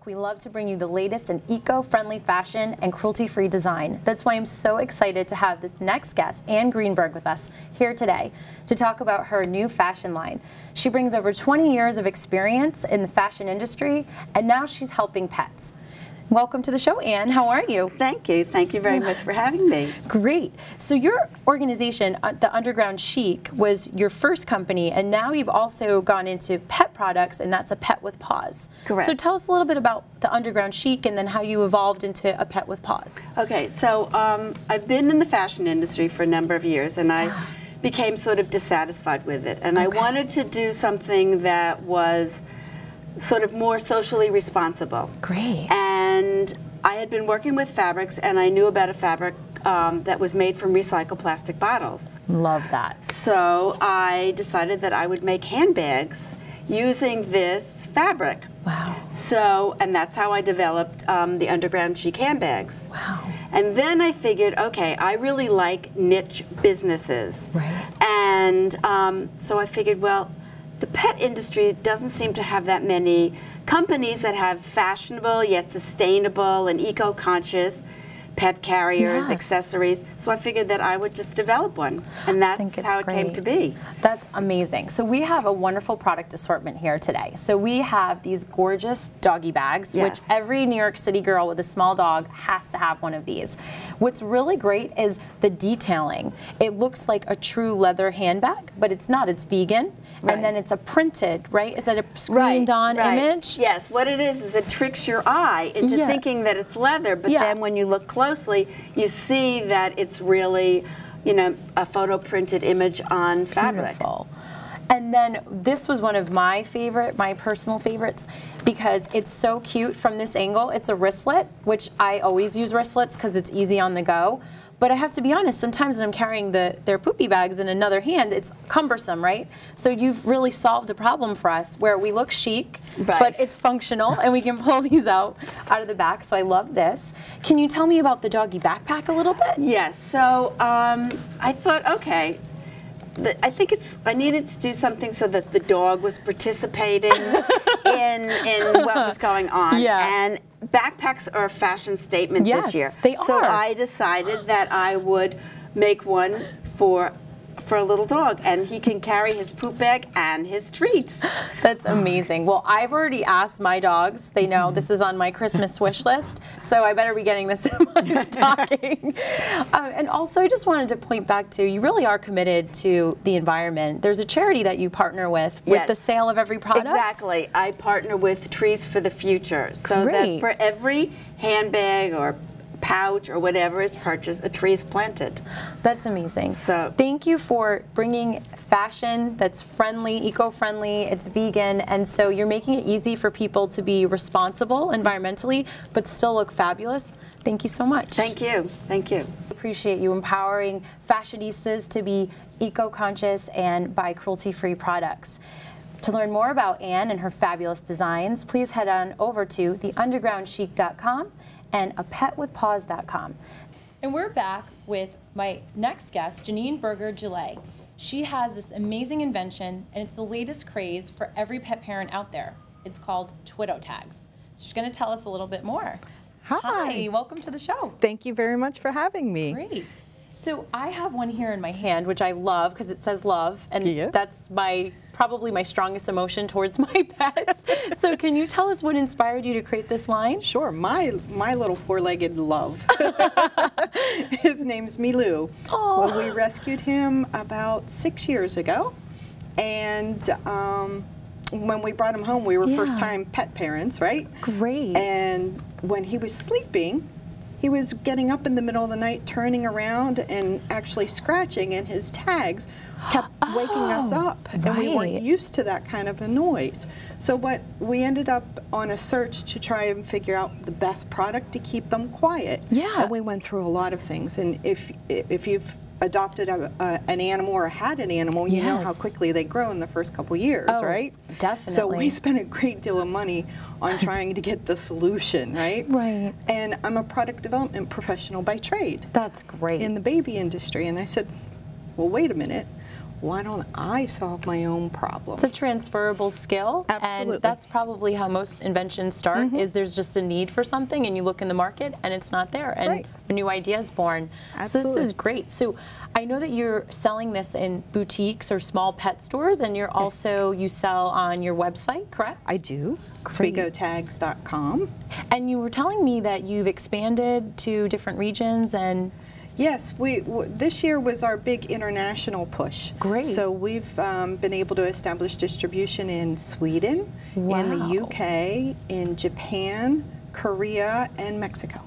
Catwalk, we love to bring you the latest in eco-friendly fashion and cruelty-free design. That's why I'm so excited to have this next guest, Anne Greenberg, with us here today to talk about her new fashion line. She brings over 20 years of experience in the fashion industry, and now she's helping pets. Welcome to the show, Anne. How are you? Thank you. Thank you very much for having me. Great. So your organization, the Underground Chic, was your first company, and now you've also gone into pet products, and that's a pet with paws. Correct. So tell us a little bit about the Underground Chic and then how you evolved into a pet with paws. Okay, so I've been in the fashion industry for a number of years, and I became sort of dissatisfied with it. And I wanted to do something that was sort of more socially responsible. Great. And I had been working with fabrics, and I knew about a fabric that was made from recycled plastic bottles. Love that. So I decided that I would make handbags using this fabric. Wow. So, and that's how I developed the Underground Chic handbags. Wow. And then I figured, okay, I really like niche businesses. Right. And so I figured, well, the pet industry doesn't seem to have that many companies that have fashionable yet sustainable and eco-conscious pet carriers, accessories. So I figured that I would just develop one, and that's how it came to be. That's amazing. So we have a wonderful product assortment here today. So we have these gorgeous doggy bags, which every New York City girl with a small dog has to have one of these. What's really great is the detailing. It looks like a true leather handbag, but it's not. It's vegan, and then it's a printed, right? Is that a screened-on image? Yes. What it is it tricks your eye into thinking that it's leather, but then when you look closely, you see that it's really, you know, a photo printed image on fabric. Beautiful. And then this was one of my personal favorites, because it's so cute from this angle. It's a wristlet, which I always use wristlets because it's easy on the go. But I have to be honest, sometimes when I'm carrying their poopy bags in another hand, it's cumbersome, right? So you've really solved a problem for us where we look chic, but it's functional, and we can pull these out of the back. So I love this. Can you tell me about the doggy backpack a little bit? Yes. So I thought, okay, I needed to do something so that the dog was participating in what was going on. And backpacks are a fashion statement this year. They are. So I decided that I would make one for a little dog, and he can carry his poop bag and his treats. That's amazing. Well, I've already asked my dogs. They know this is on my Christmas wish list, so I better be getting this in my stocking. And also, I just wanted to point back to, you really are committed to the environment. There's a charity that you partner with the sale of every product. Exactly. I partner with Trees for the Future, so that for every handbag or pouch or whatever is purchased, a tree is planted. That's amazing. So thank you for bringing fashion that's friendly, eco-friendly, it's vegan, and so you're making it easy for people to be responsible environmentally, but still look fabulous. Thank you so much. Thank you. Thank you. I appreciate you empowering fashionistas to be eco-conscious and buy cruelty-free products. To learn more about Anne and her fabulous designs, please head on over to theundergroundchic.com and apetwithpaws.com. And we're back with my next guest, Janine Berger-Gillet. She has this amazing invention, and it's the latest craze for every pet parent out there. It's called Twitter tags. So she's going to tell us a little bit more. Hi, welcome to the show. Thank you very much for having me. Great. So I have one here in my hand, which I love because it says love, and that's probably my strongest emotion towards my pets. So can you tell us what inspired you to create this line? Sure. My little four-legged love. His name's Milou. Well, we rescued him about 6 years ago, and when we brought him home, we were first-time pet parents, right? Great. And when he was sleeping, he was getting up in the middle of the night, turning around, and actually scratching, and his tags kept waking us up, and we weren't used to that kind of a noise. So we ended up on a search to try and figure out the best product to keep them quiet. And we went through a lot of things, and if you've adopted an animal or had an animal, you know how quickly they grow in the first couple years, right? Definitely. So we spent a great deal of money on trying to get the solution, right? Right. And I'm a product development professional by trade. That's great. In the baby industry, and I said, well, wait a minute. Why don't I solve my own problem? It's a transferable skill. Absolutely. And that's probably how most inventions start, is there's just a need for something and you look in the market and it's not there. And a new idea is born. Absolutely. So this is great. So I know that you're selling this in boutiques or small pet stores, and you're also, you sell on your website, correct? I do. TwigoTags.com. And you were telling me that you've expanded to different regions and... Yes, this year was our big international push. Great. So we've been able to establish distribution in Sweden, in the UK, in Japan, Korea, and Mexico.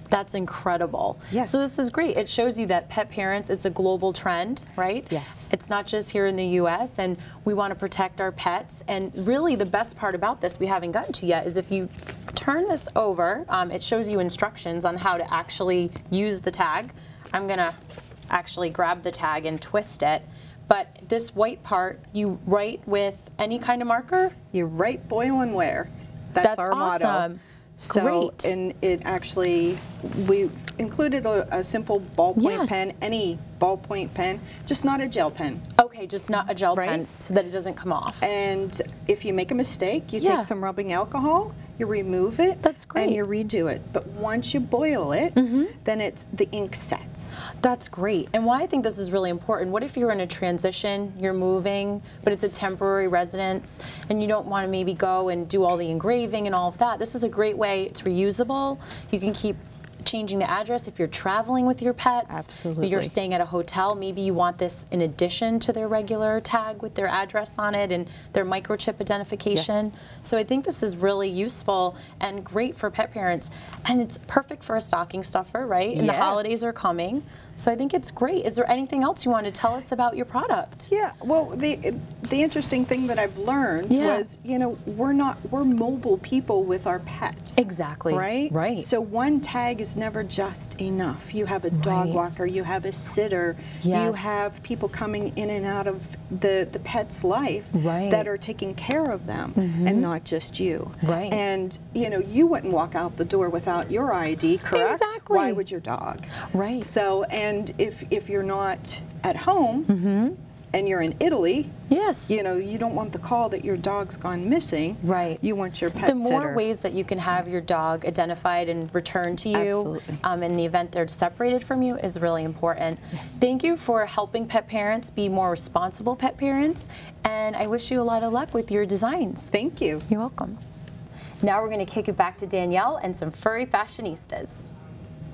That's incredible. Yes. So this is great. It shows you that pet parents, it's a global trend, right? Yes. It's not just here in the US, and we want to protect our pets. And really the best part about this we haven't gotten to yet is if you turn this over, it shows you instructions on how to actually use the tag. I'm gonna actually grab the tag and twist it. But this white part, you write with any kind of marker? You write boil and wear. That's our awesome. motto. So, Great. and it actually, we included a simple ballpoint pen, any ballpoint pen, just not a gel pen. Okay, just not a gel pen so that it doesn't come off. And if you make a mistake, you take some rubbing alcohol, you remove it, That's great. and you redo it. But once you boil it, then it's the ink sets. That's great. And why I think this is really important, what if you're in a transition, you're moving, but it's a temporary residence, and you don't want to maybe go and do all the engraving and all of that? This is a great way. It's reusable. You can keep changing the address if you're traveling with your pets. Absolutely. You're staying at a hotel. Maybe you want this in addition to their regular tag with their address on it and their microchip identification. So I think this is really useful and great for pet parents. And it's perfect for a stocking stuffer, right? And the holidays are coming. So I think it's great. Is there anything else you want to tell us about your product? Yeah, well, the interesting thing that I've learned was, you know, we're mobile people with our pets. Exactly. Right? Right. So one tag is never just enough. You have a dog walker, you have a sitter, you have people coming in and out of the pet's life that are taking care of them and not just you. Right. And, you know, you wouldn't walk out the door without your ID, correct? Exactly. Why would your dog? Right. So, and if you're not at home and you're in Italy, you know, you don't want the call that your dog's gone missing. Right. You want your pet The more sitter. ways that you can have your dog identified and returned to you in the event they're separated from you is really important. Thank you for helping pet parents be more responsible pet parents, and I wish you a lot of luck with your designs. Thank you. You're welcome. Now we're going to kick it back to Danielle and some furry fashionistas.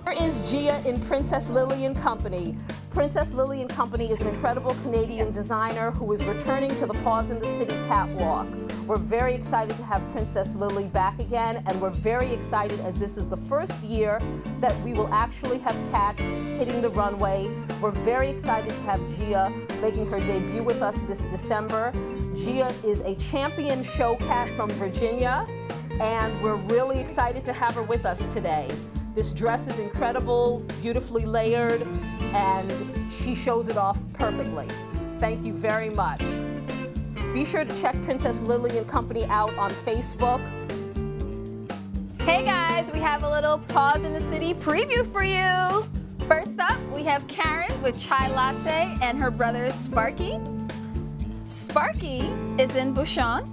Here is Gia in Princess Lily & Company. Princess Lily & Company is an incredible Canadian designer who is returning to the Paws in the City catwalk. We're very excited to have Princess Lily back again, and we're very excited as this is the first year that we will actually have cats hitting the runway. We're very excited to have Gia making her debut with us this December. Gia is a champion show cat from Virginia, and we're really excited to have her with us today. This dress is incredible, beautifully layered, and she shows it off perfectly. Thank you very much. Be sure to check Princess Lily & Company out on Facebook. Hey guys, we have a little Paws in the City preview for you. First up, we have Karen with Chai Latte and her brother Sparky. Sparky is in Bouchon.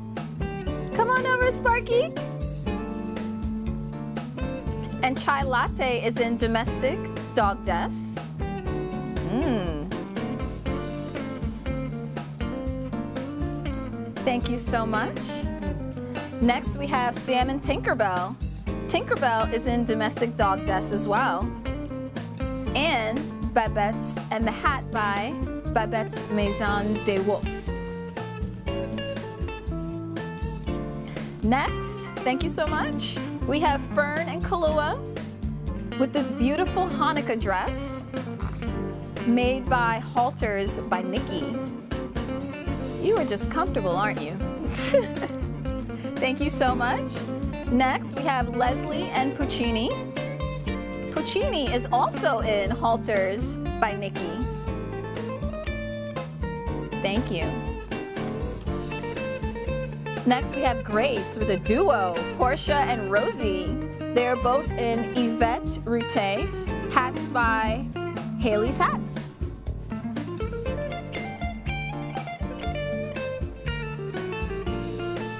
Come on over, Sparky. And Chai Latte is in Domestic Dog Desk. Thank you so much. Next, we have Sam and Tinkerbell. Tinkerbell is in Domestic Dog Desk as well. And Babette's and the Hat by Babette's Maison des Wolf. Next, thank you so much. We have Fern and Kahlua with this beautiful Hanukkah dress made by Halters by Nikki. You are just comfortable, aren't you? Thank you so much. Next, we have Leslie and Puccini. Puccini is also in Halters by Nikki. Thank you. Next, we have Grace with a duo, Portia and Rosie. They're both in Yvette Route, hats by Haley's Hats.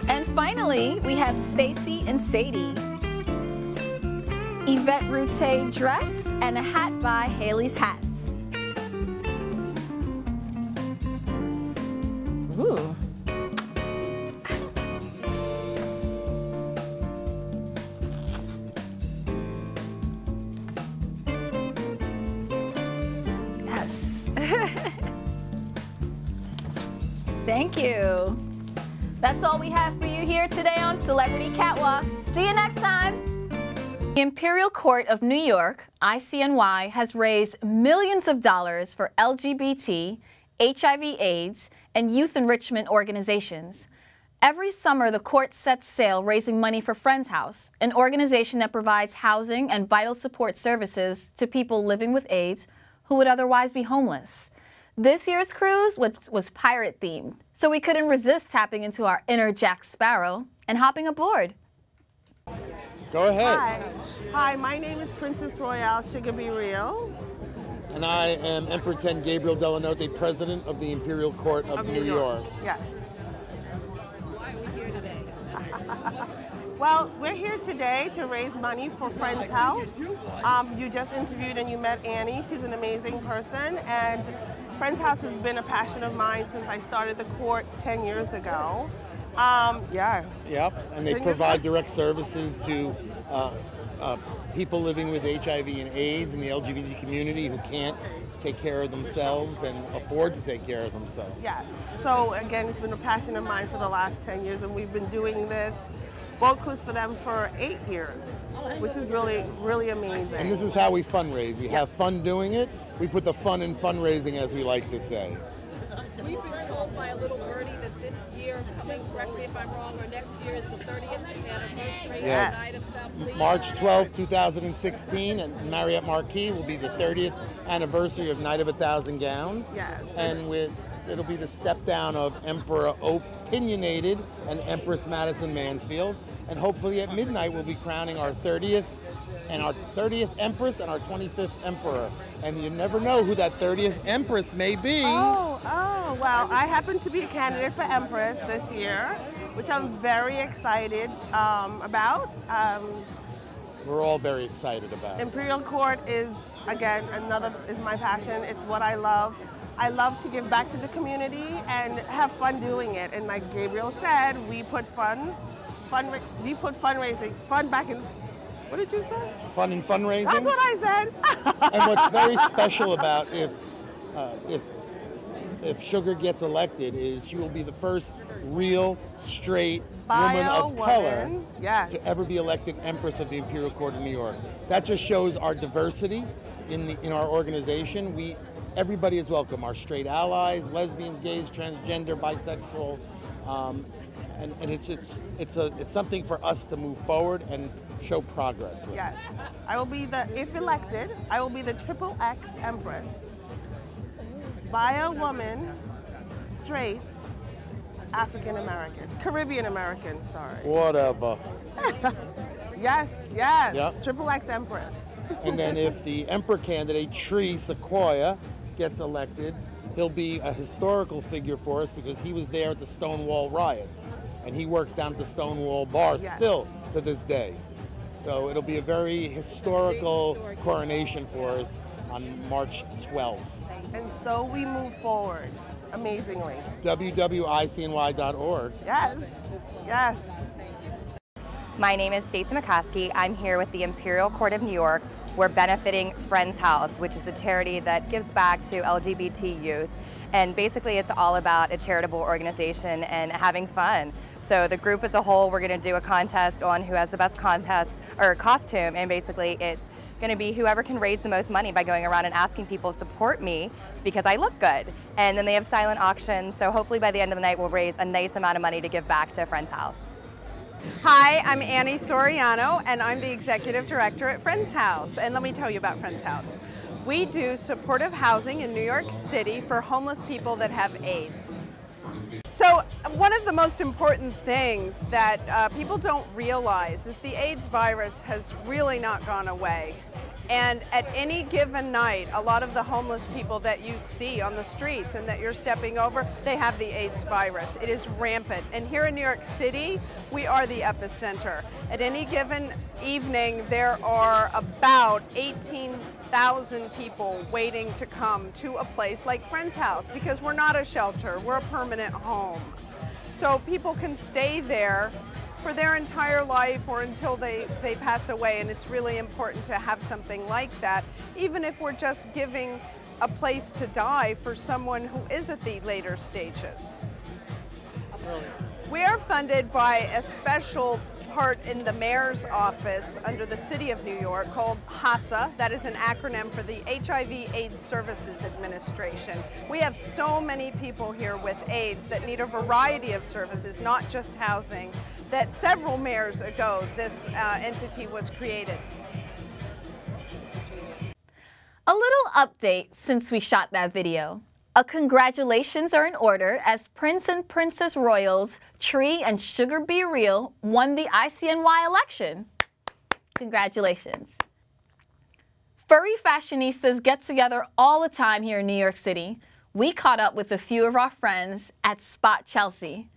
And finally, we have Stacy and Sadie. Yvette Route dress and a hat by Haley's Hats. Ooh. Yes. Thank you. That's all we have for you here today on Celebrity Catwalk. See you next time. The Imperial Court of New York, ICNY, has raised millions of dollars for LGBT, HIV/AIDS, and youth enrichment organizations. Every summer, the court sets sail raising money for Friends House, an organization that provides housing and vital support services to people living with AIDS who would otherwise be homeless. This year's cruise was pirate-themed, so we couldn't resist tapping into our inner Jack Sparrow and hopping aboard. Go ahead. Hi, my name is Princess Royale Sugar Be Real. And I am Emperor 10 Gabriel Delanote, President of the Imperial Court of New York. Yes. Why are we here today? Well, we're here today to raise money for Friends House. You just interviewed and you met Annie. She's an amazing person. And Friends House has been a passion of mine since I started the court 10 years ago. Yeah. Yep, and they provide direct services to people living with HIV and AIDS in the LGBT community who can't take care of themselves and afford to take care of themselves. Yeah. So again, it's been a passion of mine for the last 10 years, and we've been doing this boat cruise for them for 8 years, which is really, really amazing. And this is how we fundraise. We have fun doing it. We put the fun in fundraising, as we like to say. We've been told by a little birdie that this year, coming, correct me if I'm wrong, or next year is the 30th anniversary Yes. of Night of South Fleet. March 12, 2016, at Marriott Marquis will be the 30th anniversary of Night of 1,000 Gowns. Yes. And it'll be the step down of Emperor Opinionated and Empress Madison Mansfield. And hopefully at midnight we'll be crowning our 30th Empress and our 25th Emperor. And you never know who that 30th Empress may be. Oh, well, I happen to be a candidate for Empress this year, which I'm very excited about. We're all very excited about it. Imperial Court is, again, is my passion. It's what I love. I love to give back to the community and have fun doing it. And like Gabriel said, we put fundraising back in. What did you say? Fun and fundraising. That's what I said. And what's very special about if Sugar gets elected is she will be the first real, straight woman of color to ever be elected Empress of the Imperial Court of New York. That just shows our diversity in our organization. Everybody is welcome. Our straight allies, lesbians, gays, transgender, bisexual, and it's something for us to move forward and show progress with. Yes, if elected, I will be the XXX Empress. By a woman, straight, African American, Caribbean American, sorry. Whatever. Yes, Yep. XXX Empress. And then if the Emperor candidate, Tree Sequoia, gets elected, he'll be a historical figure for us because he was there at the Stonewall riots. And he works down at the Stonewall bar still to this day. So it'll be a very historical coronation for us on March 12th. And so we move forward amazingly. www.icny.org. Yes. My name is Stacey McCoskey. I'm here with the Imperial Court of New York. We're benefiting Friends House, which is a charity that gives back to LGBT youth. And basically it's all about a charitable organization and having fun. So the group as a whole, we're going to do a contest on who has the best costume, and basically it's going to be whoever can raise the most money by going around and asking people to support me because I look good. And then they have silent auctions, so hopefully by the end of the night we'll raise a nice amount of money to give back to Friends House. Hi, I'm Annie Soriano, and I'm the Executive Director at Friends House. And let me tell you about Friends House. We do supportive housing in New York City for homeless people that have AIDS. So one of the most important things that people don't realize is the AIDS virus has really not gone away. And at any given night, a lot of the homeless people that you see on the streets and that you're stepping over, they have the AIDS virus. It is rampant. And here in New York City, we are the epicenter. At any given evening, there are about 18,000 people waiting to come to a place like Friends House, because we're not a shelter, we're a permanent home. So people can stay there for their entire life or until they pass away, and it's really important to have something like that, even if we're just giving a place to die for someone who is at the later stages. We are funded by a special part in the mayor's office under the City of New York called HASA. That is an acronym for the HIV/AIDS Services Administration. We have so many people here with AIDS that need a variety of services, not just housing, that several mayors ago this entity was created. A little update since we shot that video. Congratulations are in order as Prince and Princess Royals, Tree and Sugar Be Real won the ICNY election. Congratulations. Furry fashionistas get together all the time here in New York City. We caught up with a few of our friends at Spot Chelsea.